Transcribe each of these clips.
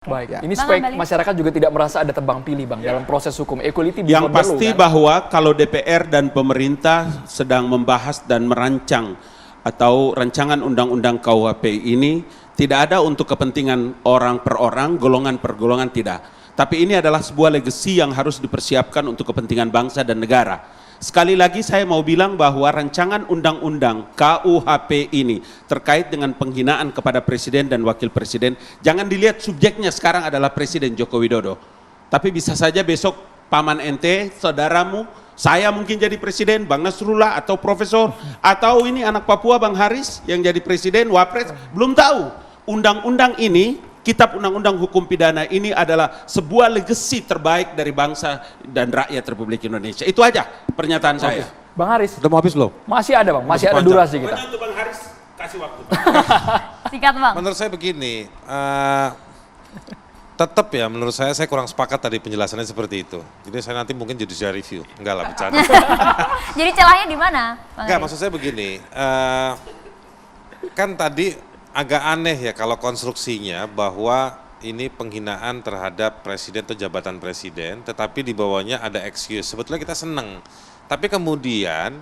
Baik, Ya. ini supaya masyarakat juga tidak merasa ada tebang pilih Bang dalam proses hukum. Equality Yang pasti kan? bahwa kalau DPR dan pemerintah sedang membahas dan merancang atau rancangan undang-undang KUHP ini tidak ada untuk kepentingan orang per orang, golongan per golongan, tidak. Tapi ini adalah sebuah legacy yang harus dipersiapkan untuk kepentingan bangsa dan negara. Sekali lagi saya mau bilang bahwa rancangan undang-undang KUHP ini terkait dengan penghinaan kepada presiden dan wakil presiden, jangan dilihat subjeknya sekarang adalah Presiden Joko Widodo. Tapi bisa saja besok paman ente, saudaramu, saya mungkin jadi presiden, Bang Nasrullah atau profesor, atau ini anak Papua Bang Haris yang jadi presiden, wapres, belum tahu. Undang-undang ini, Kitab Undang-Undang Hukum Pidana ini adalah sebuah legacy terbaik dari bangsa dan rakyat Republik Indonesia. Itu aja pernyataan saya. Bang Haris, Udah mau habis belum? masih ada Bang, masih ada durasi kita. Pokoknya untuk Bang Haris, kasih waktu. Singkat Bang. Menurut saya begini, tetap ya menurut saya kurang sepakat tadi penjelasannya seperti itu. Jadi saya nanti mungkin judicial review. Enggak lah, bercanda. Jadi celahnya di mana? Bang Enggak, Haris? maksud saya begini, kan tadi agak aneh ya kalau konstruksinya bahwa ini penghinaan terhadap presiden atau jabatan presiden, tetapi di bawahnya ada excuse. Sebetulnya kita seneng, tapi kemudian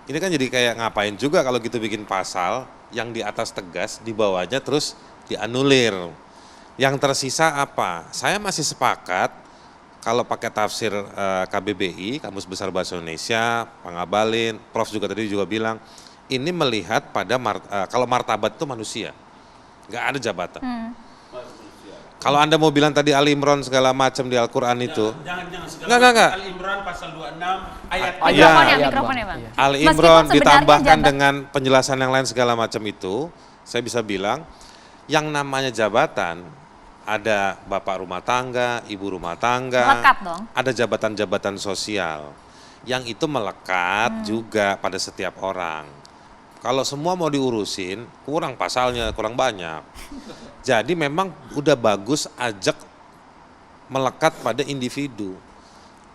ini kan jadi kayak ngapain juga kalau gitu bikin pasal yang di atas tegas, di bawahnya terus dianulir. Yang tersisa apa? Saya masih sepakat kalau pakai tafsir KBBI, Kamus Besar Bahasa Indonesia, Pak Ngabalin, Prof juga tadi juga bilang, ini melihat pada kalau martabat itu manusia, nggak ada jabatan. Kalau Anda mau bilang tadi Ali Imran segala macam di Al-Quran itu, Jangan Enggak. Ali Imran pasal 26 ayat Mikrofonnya Bang. Ali Meskipun Imran sebenarnya ditambahkan jabat- dengan penjelasan yang lain segala macam itu, saya bisa bilang yang namanya jabatan ada bapak rumah tangga, ibu rumah tangga, Melekat dong. ada jabatan-jabatan sosial yang itu melekat juga pada setiap orang. Kalau semua mau diurusin, kurang pasalnya, kurang banyak. Jadi memang udah bagus ajak melekat pada individu.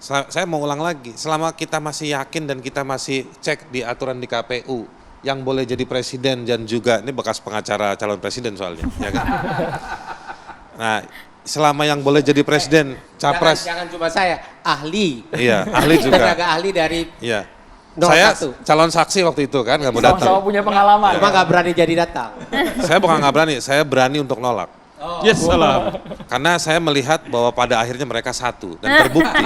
Saya mau ulang lagi, selama kita masih yakin dan kita masih cek di aturan di KPU, yang boleh jadi presiden dan juga, ini bekas pengacara calon presiden soalnya, ya kan? Nah, selama yang boleh jadi presiden, capres, Jangan cuma saya, ahli. iya, ahli juga. Tenaga ahli dari Iya. 01. Saya calon saksi waktu itu kan, nggak mau Sama-sama datang. punya pengalaman. Cuma nggak berani jadi datang. Saya bukan nggak berani, saya berani untuk nolak. Yes, salam. Karena saya melihat bahwa pada akhirnya mereka satu dan terbukti.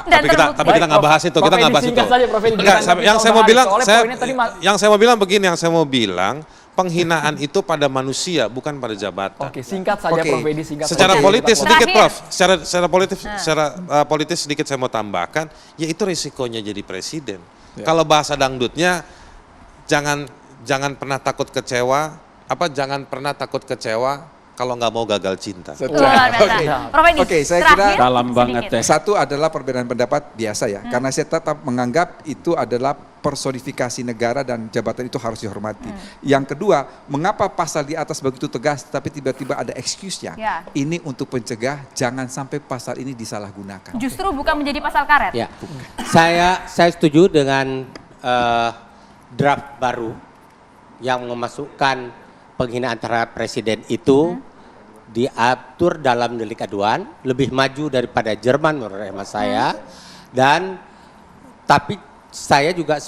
Dan Tapi kita nggak bahas itu, Prof kita nggak Edi, bahas itu. singkat saja, Prof Edi, Enggak, ditanggapi yang soal saya mau Bang bilang, Haris. Soalnya poinnya tadi yang saya mau bilang begini, yang saya mau bilang penghinaan itu pada manusia bukan pada jabatan. Oke, singkat saja Oke. Prof Edi, singkat Secara saja. politis Kita sedikit Terakhir. Prof, secara politis sedikit saya mau tambahkan, yaitu risikonya jadi presiden. Kalau bahasa dangdutnya jangan pernah takut kecewa, jangan pernah takut kecewa kalau nggak mau gagal cinta. Luar biasa. Oke. Prof Edi, Oke, saya terakhir, kira Dalam banget sedikit. ya. Satu adalah perbedaan pendapat biasa ya, karena saya tetap menganggap itu adalah personifikasi negara dan jabatan itu harus dihormati. Yang kedua, mengapa pasal di atas begitu tegas tapi tiba-tiba ada excuse-nya? Ya. Ini untuk pencegah jangan sampai pasal ini disalahgunakan. Justru bukan menjadi pasal karet. Ya, saya setuju dengan draft baru yang memasukkan penghinaan terhadap presiden itu diatur dalam delik aduan, lebih maju daripada Jerman menurut hemat saya. Dan tapi saya juga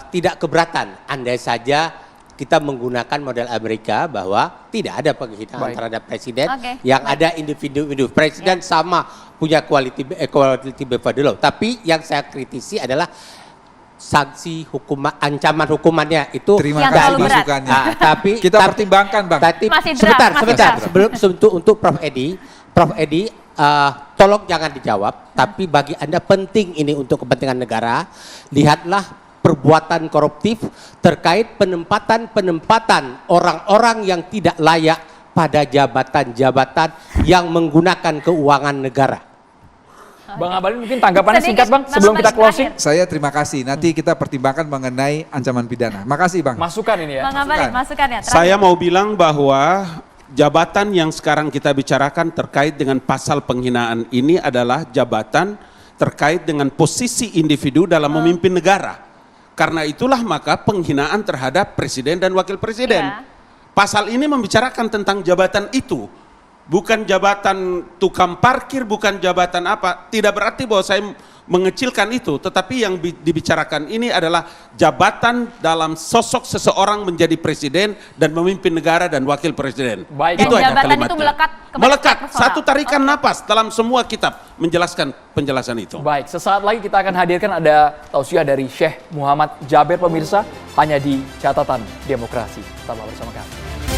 tidak keberatan andai saja kita menggunakan model Amerika bahwa tidak ada penghinaan Baik. terhadap presiden, Oke, yang baik. ada individu-individu. Presiden sama punya equality before the law. Tapi yang saya kritisi adalah sanksi ancaman hukumannya itu Terima Yang kasih terlalu berat. masukannya. tapi Kita pertimbangkan, Bang. Tapi Masih draft, sebentar, masih sebentar. draft. Sebelum untuk Prof Edi, tolong jangan dijawab. Tapi bagi Anda penting ini untuk kepentingan negara. Lihatlah perbuatan koruptif terkait penempatan orang-orang yang tidak layak pada jabatan-jabatan yang menggunakan keuangan negara. Bang Abalin mungkin tanggapannya Sedikit, singkat Bang sebelum kita closing. Saya terima kasih. Nanti kita pertimbangkan mengenai ancaman pidana. Makasih, Bang. Masukan ini ya. Bang Ngabalin, masukan ya. Terakhir. Saya mau bilang bahwa jabatan yang sekarang kita bicarakan terkait dengan pasal penghinaan ini adalah jabatan terkait dengan posisi individu dalam memimpin negara. Karena itulah maka penghinaan terhadap presiden dan wakil presiden. Iya. Pasal ini membicarakan tentang jabatan itu. bukan jabatan tukang parkir, bukan jabatan apa. Tidak berarti bahwa saya mengecilkan itu, tetapi yang dibicarakan ini adalah jabatan dalam sosok seseorang menjadi presiden dan memimpin negara dan wakil presiden. Baik. Itu Dan aja jabatan kalimatnya. itu melekat kepada Melekat, personal. satu tarikan napas dalam semua kitab menjelaskan penjelasan itu. Baik, sesaat lagi kita akan hadirkan ada tausiah dari Syekh Muhammad Jaber pemirsa hanya di catatan demokrasi. Tetaplah bersama kami.